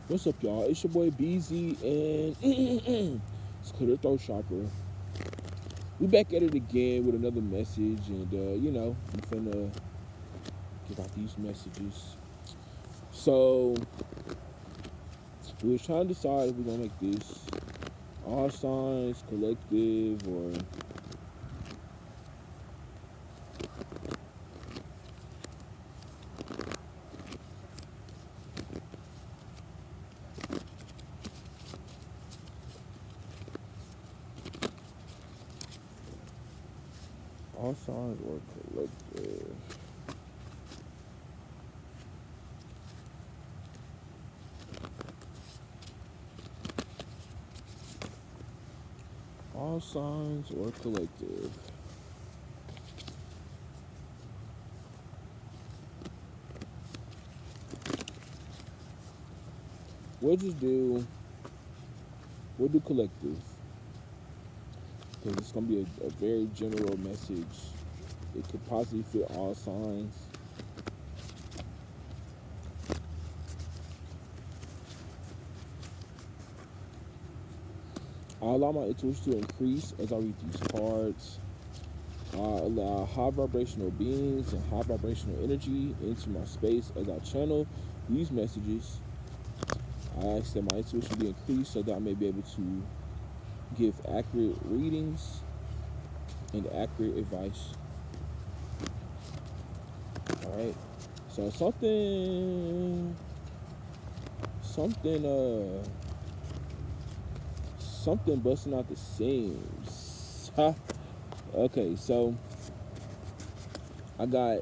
What's up, y'all? It's your boy Bz, and it's clear the throat chakra. We back at it again with another message, and I'm finna give out these messages. So we was trying to decide if we're gonna make this all signs collective or all signs or collective. All signs or collective. We'll do collective. Because it's going to be a very general message. It could possibly fit all signs. I allow my intuition to increase as I read these cards. I allow high vibrational beings and high vibrational energy into my space as I channel these messages. I ask that my intuition be increased so that I may be able to give accurate readings and accurate advice. Alright. So something busting out the seams. Okay, so I got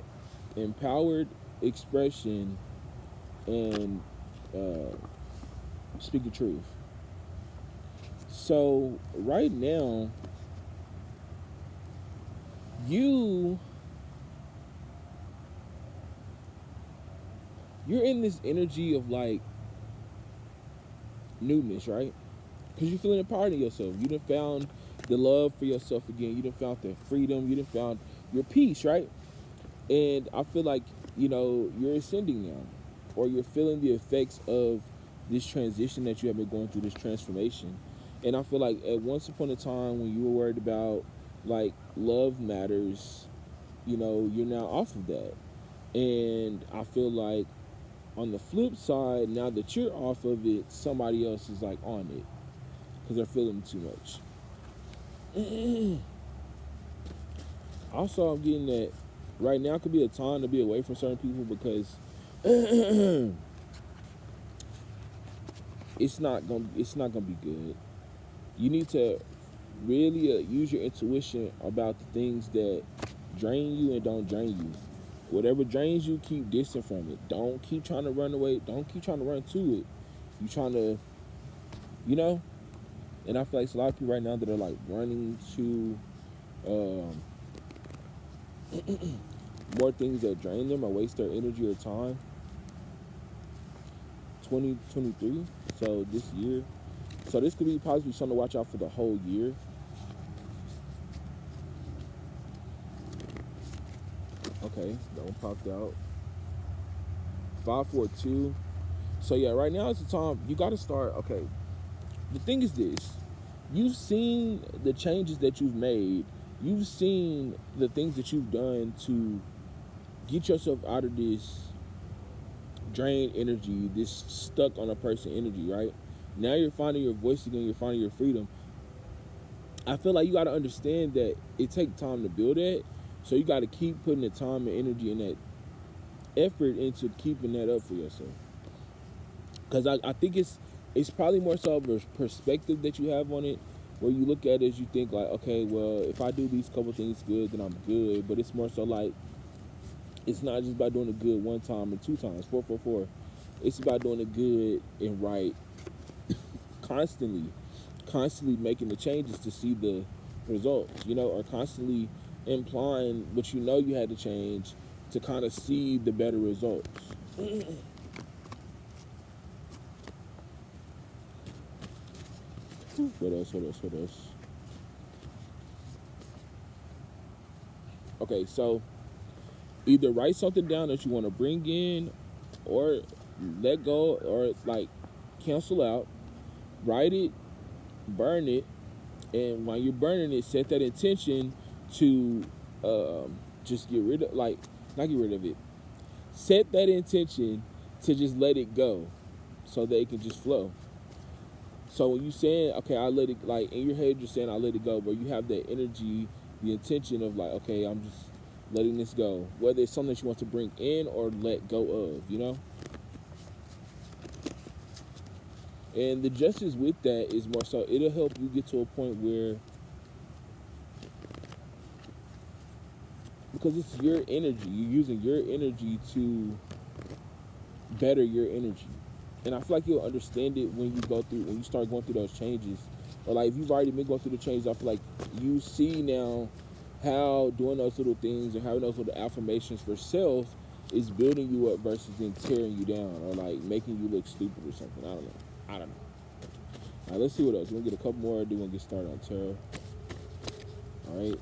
empowered expression and speaking truth. So right now, you're in this energy of like newness, right? Because you're feeling empowered in yourself. You done found the love for yourself again. You done found the freedom. You done found your peace, right? And I feel like, you're ascending now. Or you're feeling the effects of this transition that you have been going through, this transformation. And I feel like at once upon a time when you were worried about, like, love matters, you're now off of that. And I feel like on the flip side, now that you're off of it, somebody else is, like, on it. Because they're feeling too much. Also, I'm getting that right now could be a time to be away from certain people because it's not gonna be good. You need to really use your intuition about the things that drain you and don't drain you. Whatever drains you, keep distant from it. Don't keep trying to run away. Don't keep trying to run to it. You trying to, And I feel like it's a lot of people right now that are like running to more things that drain them or waste their energy or time. 2023, so this year. So this could be possibly something to watch out for the whole year. Okay, that one popped out. 542. So yeah, right now is the time you got to start. Okay, the thing is this: you've seen the changes that you've made. You've seen the things that you've done to get yourself out of this drained energy, this stuck on a person energy, right? Now you're finding your voice again. You're finding your freedom. I feel like you got to understand that it takes time to build that. So you got to keep putting the time and energy and that effort into keeping that up for yourself. Because I think it's probably more so of a perspective that you have on it, where you look at it as you think like, okay, well, if I do these couple things good, then I'm good. But it's more so like, it's not just about doing it good one time and two times, 444. It's about doing it good and right constantly making the changes to see the results, or constantly implying what you had to change to kind of see the better results. What else? Okay, so either write something down that you want to bring in, or let go or like cancel out, write it, burn it, and while you're burning it, set that intention to just get rid of, like, not get rid of it. Set that intention to just let it go, so that it can just flow. So when you saying, okay, I let it, like in your head, you're saying I let it go, but you have that energy, the intention of like, okay, I'm just letting this go, whether it's something that you want to bring in or let go of, you know. And the justice with that is more so, it'll help you get to a point where, because it's your energy, you're using your energy to better your energy. And I feel like you'll understand it when you start going through those changes. Or like if you've already been going through the changes, I feel like you see now how doing those little things or having those little affirmations for self is building you up versus then tearing you down or like making you look stupid or something. I don't know. All right, let's see what else. We're gonna get a couple more. Then we'll get started on tarot. All right.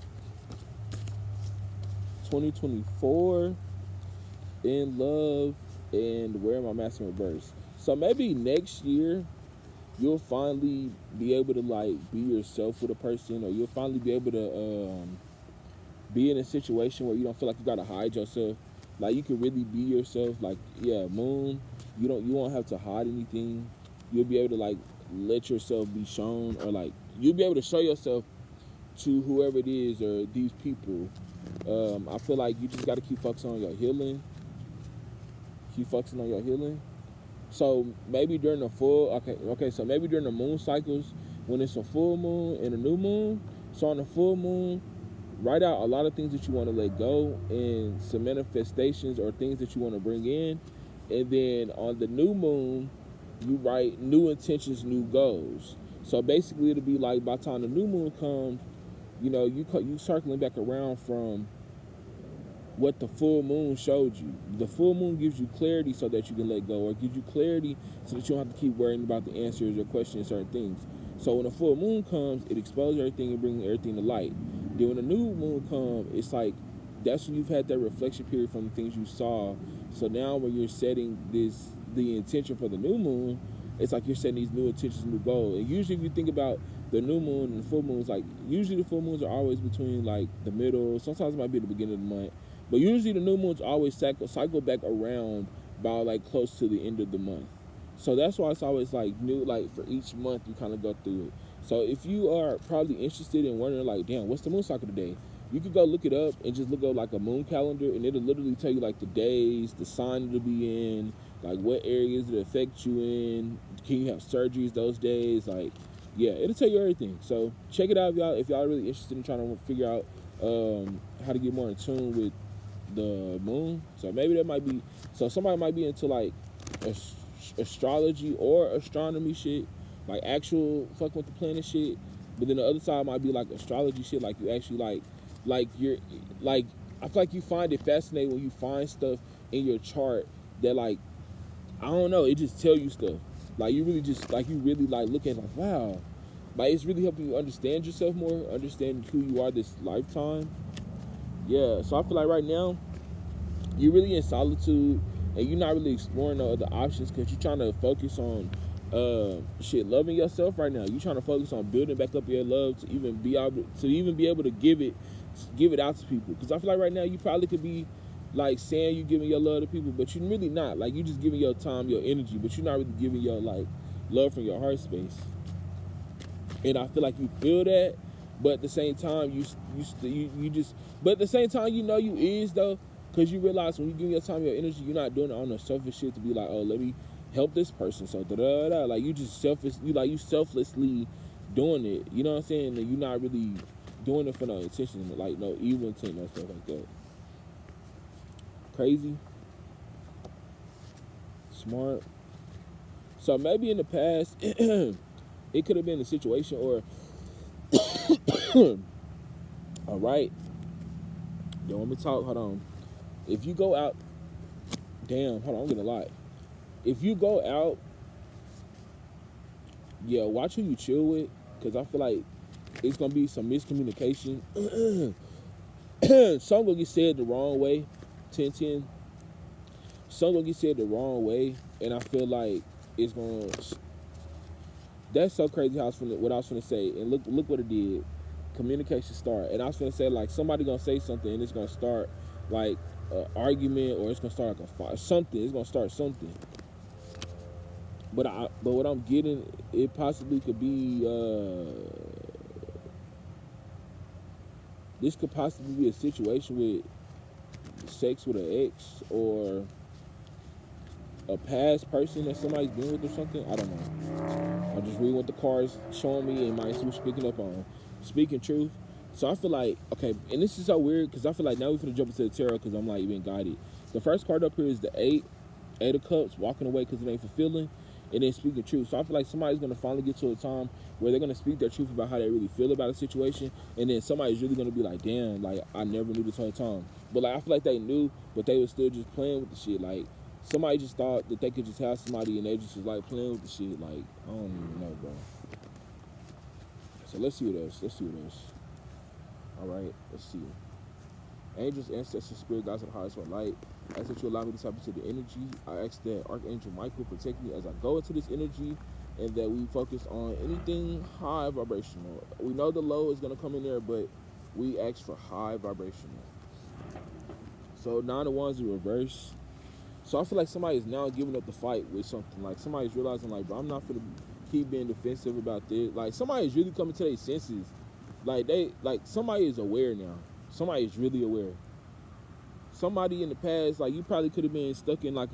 2024 in love and wearing my mask in reverse. So maybe next year you'll finally be able to like be yourself with a person, or you'll finally be able to be in a situation where you don't feel like you gotta hide yourself. Like you can really be yourself. Like, yeah, moon, you won't have to hide anything. You'll be able to like let yourself be shown, or like you'll be able to show yourself to whoever it is or these people. I feel like you just got to keep focusing on your healing. So maybe during the so maybe during the moon cycles, when it's a full moon and a new moon, so on the full moon, write out a lot of things that you want to let go and some manifestations or things that you want to bring in. And then on the new moon, you write new intentions, new goals. So basically it'll be like by the time the new moon comes, you know, you circling back around from what the full moon showed you. The full moon gives you clarity so that you can let go, or gives you clarity so that you don't have to keep worrying about the answers or questioning certain things. So when the full moon comes, it exposes everything and brings everything to light. Then when the new moon comes, it's like that's when you've had that reflection period from the things you saw. So now when you're setting the intention for the new moon, it's like you're setting these new intentions, new goals. And usually if you think about the new moon and the full moons, like usually the full moons are always between like the middle, sometimes it might be the beginning of the month, but usually the new moons always cycle back around by like close to the end of the month. So that's why it's always like new, like for each month you kind of go through it. So if you are probably interested in wondering like, damn, what's the moon cycle today? You could go look it up and just look up like a moon calendar, and it'll literally tell you like the days, the sign it'll be in, like what areas it affect you in. Can you have surgeries those days? Like, yeah, it'll tell you everything. So check it out if y'all are really interested in trying to figure out how to get more in tune with the moon. So maybe that might be, so somebody might be into like astrology or astronomy shit, like actual fucking with the planet shit. But then the other side might be like astrology shit, like you actually like you're like, I feel like you find it fascinating when you find stuff in your chart that like, I don't know, it just tell you stuff. Like you really just like, you really like look at it like, wow, like it's really helping you understand yourself more, understand who you are this lifetime. Yeah, so I feel like right now you're really in solitude and you're not really exploring the other options because you're trying to focus on loving yourself right now. You're trying to focus on building back up your love to even be able to give it out to people. Because I feel like right now you probably could be like saying you're giving your love to people, but you're really not. Like you're just giving your time, your energy, but you're not really giving your like love from your heart space. And I feel like you feel that, but at the same time but at the same time you know you is though, because you realize when you give your time, your energy, you're not doing it on the selfish shit to be like, oh, let me help this person. So like you just you selflessly doing it. You know what I'm saying? And you're not really doing it for no intention, like no evil intent or stuff like that. Crazy. Smart. So maybe in the past it could have been a situation or all right. Yo, let me talk. Hold on. If you go out, hold on, I'm getting a lot. If you go out, yeah, watch who you chill with, because I feel like it's gonna be some miscommunication. Some gonna get said the wrong way. 10-10. some gonna get said the wrong way, and I feel like it's gonna. That's so crazy how what I was gonna say, and look what it did. Communication start, and I was gonna say like somebody gonna say something, and it's gonna start like an argument, or it's gonna start like a fight, something. It's gonna start something. But what I'm getting, it possibly could be. This could possibly be a situation with sex with an ex or a past person that somebody's been with or something. I don't know. I'm just reading what the cards showing me and my who's speaking up on. Speaking truth. So I feel like, okay, and this is so weird because I feel like now we're going to jump into the tarot because I'm like being guided. The first card up here is the Eight of Cups, walking away because it ain't fulfilling, and then speaking truth. So I feel like somebody's going to finally get to a time where they're going to speak their truth about how they really feel about a situation, and then somebody's really going to be like, damn, like, I never knew this whole time. But like I feel like they knew, but they were still just playing with the shit. Like, somebody just thought that they could just have somebody and they just was like playing with the shit. Like, I don't even know, bro. So let's see what else. All right, let's see. Angels, ancestors, spirit, guides, and the highest one light. I ask that you allow me to tap into the energy. I ask that Archangel Michael protect me as I go into this energy, and that we focus on anything high vibrational. We know the low is going to come in there, but we ask for high vibrational. So 9 of Wands in reverse. So I feel like somebody is now giving up the fight with something. Like somebody's realizing, like, bro, I'm not going to keep being defensive about this. Like somebody's really coming to their senses. Like somebody is aware now. Somebody is really aware. Somebody in the past, like, you probably could have been stuck in like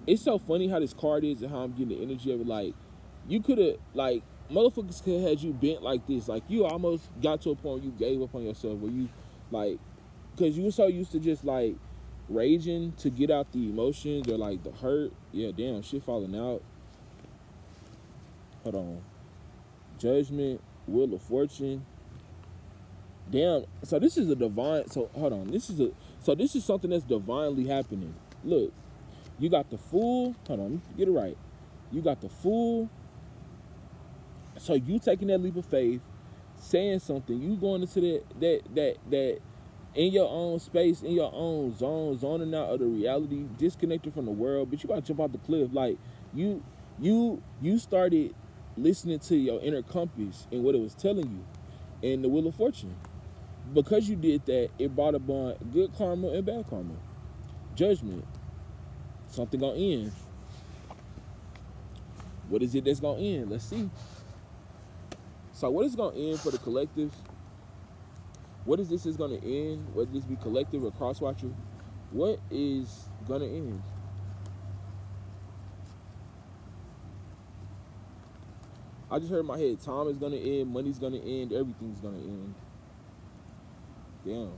it's so funny how this card is and how I'm getting the energy of it. Like, you could have, like, motherfuckers could have had you bent like this. Like, you almost got to a point where you gave up on yourself, where you, like, because you were so used to just, like, raging to get out the emotions or, like, the hurt. Yeah, damn, shit falling out. Hold on. Judgment, Wheel of Fortune. Damn, so this is a divine, so hold on, this is something that's divinely happening. Look, you got the Fool, hold on, get it right. You got the Fool, so you taking that leap of faith, saying something, you going into that in your own space, in your own zone, zoning out of the reality, disconnected from the world, but you gotta jump off the cliff. Like, you started listening to your inner compass and what it was telling you, and the Wheel of Fortune. Because you did that, it brought upon good karma and bad karma. Judgment. Something gonna end. What is it that's gonna end? Let's see. So what is gonna end for the collective? What is this is gonna end? Whether this be collective or cross-watcher, what is gonna end? I just heard in my head, time is gonna end, money's gonna end, everything's gonna end. Damn.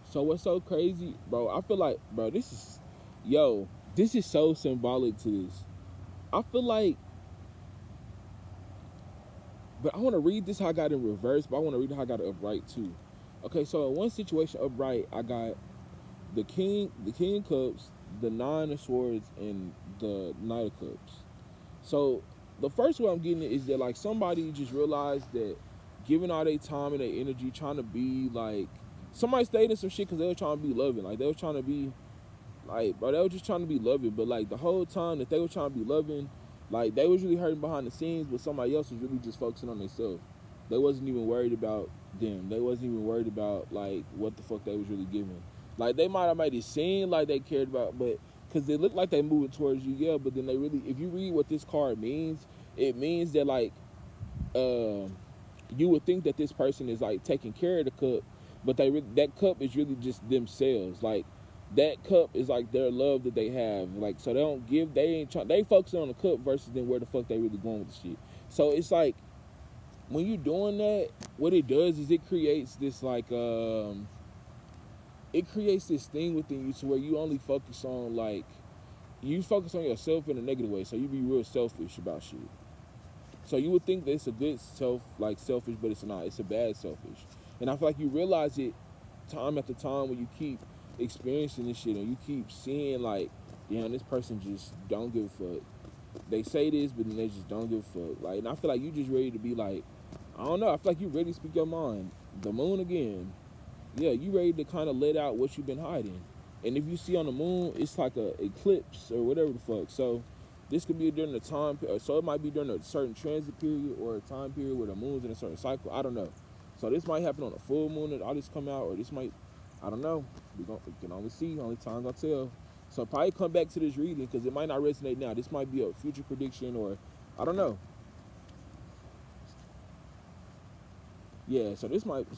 So what's so crazy, bro? I feel like, bro, this is so symbolic to this. I feel like, but I want to read this how I got in reverse, but I want to read how I got it upright too. Okay, so in one situation upright, I got the King of Cups, the 9 of Swords, and the Knight of Cups. So the first one I'm getting is that, like, somebody just realized that giving all their time and their energy trying to be like, somebody stayed in some shit because they were trying to be loving. Like, they were trying to be, like, bro, they were just trying to be loving. But, like, the whole time that they were trying to be loving, like, they was really hurting behind the scenes, but somebody else was really just focusing on themselves. They wasn't even worried about them. They wasn't even worried about, like, what the fuck they was really giving. Like, they might have made it seem like they cared about, but, because they look like they moving towards you, yeah, but then they really, if you read what this card means, it means that, like, you would think that this person is, like, taking care of the cup, but that cup is really just themselves. Like, that cup is like their love that they have. Like, so they don't give, they focusing on the cup versus then where the fuck they really going with the shit. So it's like, when you're doing that, what it does is it creates this, like, it creates this thing within you to where you only focus on, like, you focus on yourself in a negative way, so you be real selfish about shit. So you would think that it's a good selfish, but it's not. It's a bad selfish. And I feel like you realize it time after time when you keep experiencing this shit and you keep seeing like, damn, this person just don't give a fuck. They say this, but then they just don't give a fuck. Like, and I feel like you just ready to be like, I don't know. I feel like you ready to speak your mind. The moon again. Yeah, you ready to kind of let out what you've been hiding. And if you see on the moon, it's like a eclipse or whatever the fuck. So this could be during the time, so it might be during a certain transit period or a time period where the moon's in a certain cycle. I don't know. So this might happen on a full moon that all this come out, or this might, I don't know. We can only see, only time will tell. So probably come back to this reading because it might not resonate now. This might be a future prediction, or I don't know. Yeah, so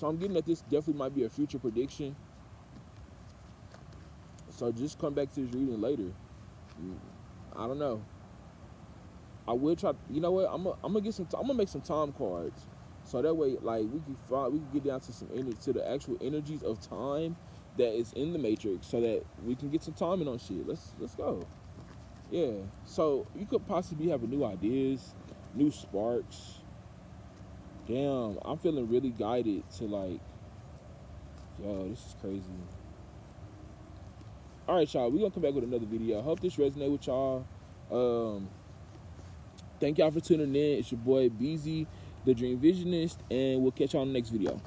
I'm getting that this definitely might be a future prediction. So just come back to this reading later. I don't know. I will try. You know what? I'm gonna make some time cards, so that way, like we can get down to to the actual energies of time that is in the matrix, so that we can get some timing on shit. Let's go. Yeah. So you could possibly have new ideas, new sparks. Damn, I'm feeling really guided to like, yo, this is crazy. All right, y'all, we're going to come back with another video. I hope this resonates with y'all. Thank y'all for tuning in. It's your boy, Bz, the Dream Visionist, and we'll catch y'all in the next video.